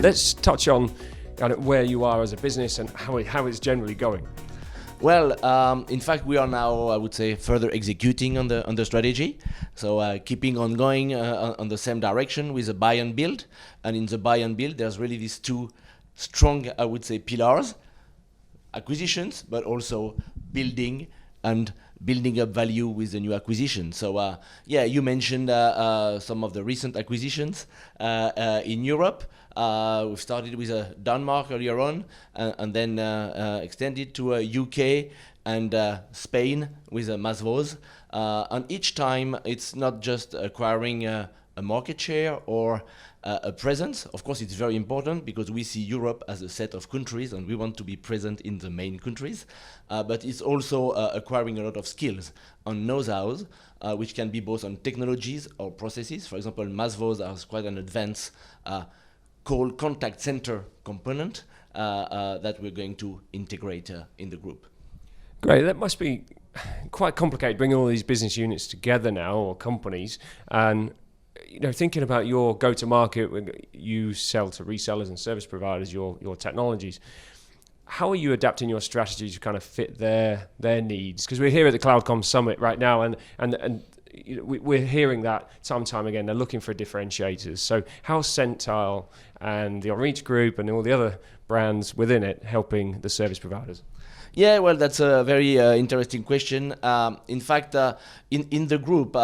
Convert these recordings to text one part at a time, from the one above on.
Let's touch on kind of where you are as a business and how it's generally going. Well, in fact, we are now, I would say, further executing on the strategy. So keeping on going on the same direction with a buy and build. And in the buy and build, there's really these two strong, I would say, pillars: acquisitions, but also building and building up value with the new acquisition. So you mentioned some of the recent acquisitions in Europe. We've started with Denmark earlier on, and then extended to UK and Spain with Masvos. And each time it's not just acquiring a market share or a presence. Of course, it's very important because we see Europe as a set of countries and we want to be present in the main countries. But it's also acquiring a lot of skills on know-hows, which can be both on technologies or processes. For example, Masvos has quite an advanced call contact center component that we're going to integrate in the group. Great, that must be quite complicated bringing all these business units together now, or companies, and thinking about your go-to-market when you sell to resellers and service providers your technologies. How are you adapting your strategy to kind of fit their needs? Because we're here at the CloudCom Summit right now, and we're hearing that time and time again. They're looking for differentiators. So how's Centile and the Enreach group and all the other brands within it helping the service providers? Yeah, well, that's a very interesting question. In fact, in the group,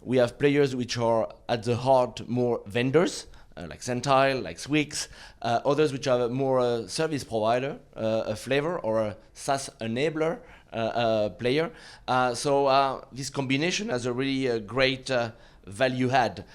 we have players which are at the heart more vendors, like Centile, like Swix, others which are more a service provider, a flavor, or a SaaS enabler player. So this combination has a really great value add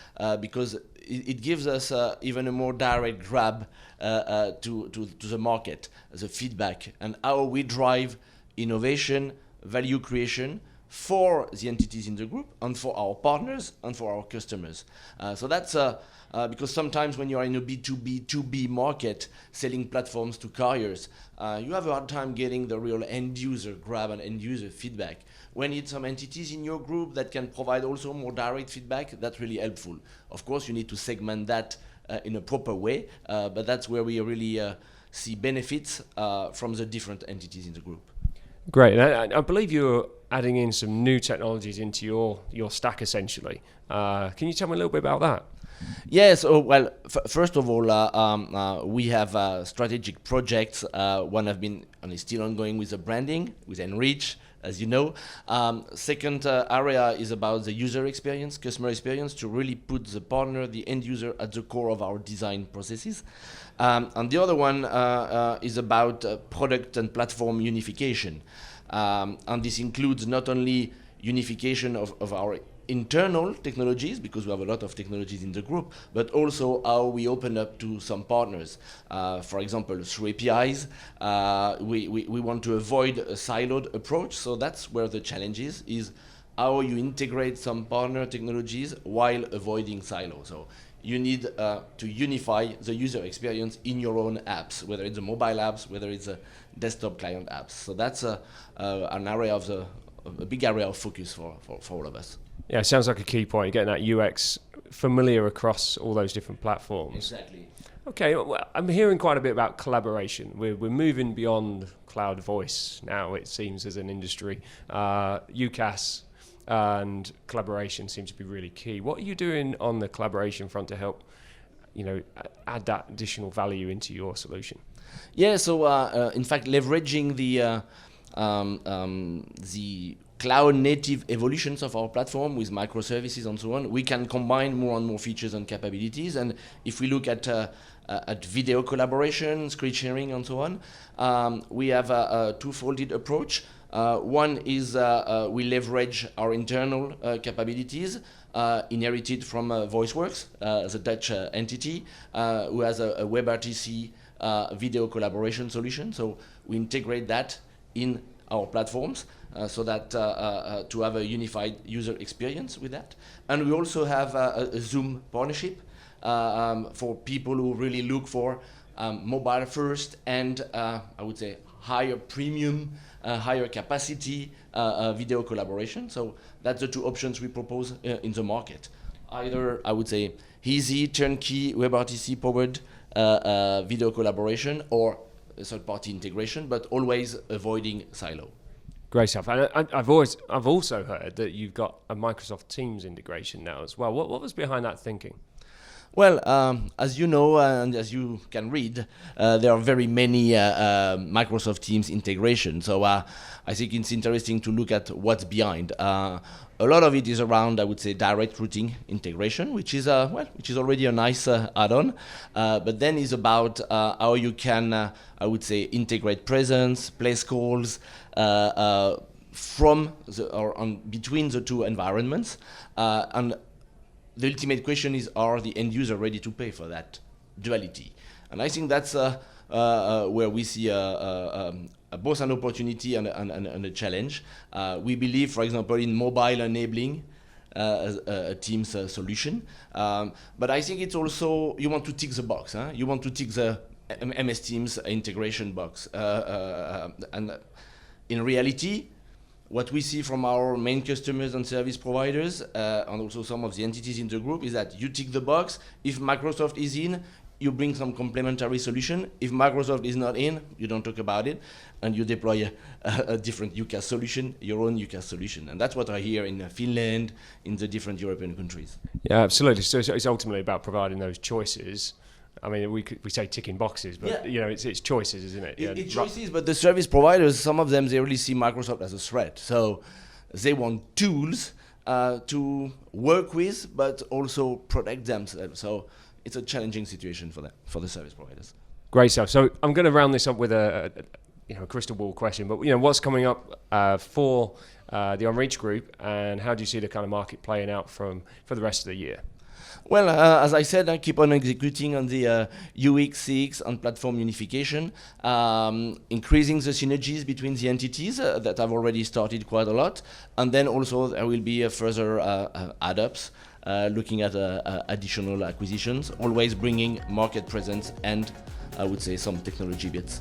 because it gives us even a more direct grab to the market, the feedback, and how we drive innovation, value creation for the entities in the group and for our partners and for our customers. So that's because sometimes when you are in a B2B market selling platforms to carriers, you have a hard time getting the real end user grab and end user feedback. When it's some entities in your group that can provide also more direct feedback, that's really helpful. Of course, you need to segment that in a proper way, but that's where we really see benefits from the different entities in the group. Great. I believe you're adding in some new technologies into your stack, essentially. Can you tell me a little bit about that? Yes. Well, first of all, we have strategic projects. One have been and is still ongoing with the branding, with Enreach, as you know. Second area is about the user experience, customer experience, to really put the partner, the end user, at the core of our design processes. And the other one is about product and platform unification. And this includes not only unification of our internal technologies, because we have a lot of technologies in the group, but also how we open up to some partners. For example, through APIs, we want to avoid a siloed approach. So that's where the challenge is how you integrate some partner technologies while avoiding silos. So you need to unify the user experience in your own apps, whether it's a mobile apps, whether it's a desktop client apps. So that's an area of a big area of focus for all of us. Yeah, it sounds like a key point, getting that UX familiar across all those different platforms. Exactly. Okay, well, I'm hearing quite a bit about collaboration. We're moving beyond cloud voice now, it seems, as an industry. UCaaS and collaboration seems to be really key. What are you doing on the collaboration front to help, add that additional value into your solution? Yeah, so in fact, leveraging the cloud native evolutions of our platform with microservices and so on, we can combine more and more features and capabilities. And if we look at video collaboration, screen sharing and so on, we have a two-folded approach. One is we leverage our internal capabilities inherited from VoiceWorks, the Dutch entity, who has a WebRTC video collaboration solution. So we integrate that in our platforms so that to have a unified user experience with that. And we also have a Zoom partnership for people who really look for mobile first and I would say higher premium, higher capacity video collaboration. So that's the two options we propose in the market. Either, I would say, easy, turnkey, WebRTC powered video collaboration or third-party integration, but always avoiding silo. Great stuff. And I've also heard that you've got a Microsoft Teams integration now as well. What was behind that thinking? Well, as you know, and as you can read, there are very many Microsoft Teams integration. So I think it's interesting to look at what's behind. A lot of it is around, I would say, direct routing integration, which is already a nice add-on. But then is about how you can, I would say, integrate presence, place calls from between the two environments, and the ultimate question is, are the end user ready to pay for that duality? And I think that's where we see both an opportunity and a challenge. We believe, for example, in mobile enabling a Teams solution. But I think it's also, you want to tick the box. Huh? You want to tick the MS Teams integration box. And in reality, what we see from our main customers and service providers, and also some of the entities in the group, is that you tick the box. If Microsoft is in, you bring some complementary solution. If Microsoft is not in, you don't talk about it, and you deploy a different UCaaS solution, your own UCaaS solution. And that's what I hear in Finland, in the different European countries. Yeah, absolutely. So it's ultimately about providing those choices. I mean, we say ticking boxes, but it's choices, isn't it? It's choices, but the service providers, some of them, they really see Microsoft as a threat. So they want tools to work with, but also protect themselves. So it's a challenging situation for the service providers. Great stuff. So I'm going to round this up with a crystal ball question. But what's coming up for the Enreach group, and how do you see the kind of market playing out for the rest of the year? Well, as I said, I keep on executing on the UX, CX, and platform unification, increasing the synergies between the entities that have already started quite a lot. And then also there will be further add-ups, looking at additional acquisitions, always bringing market presence and, I would say, some technology bits.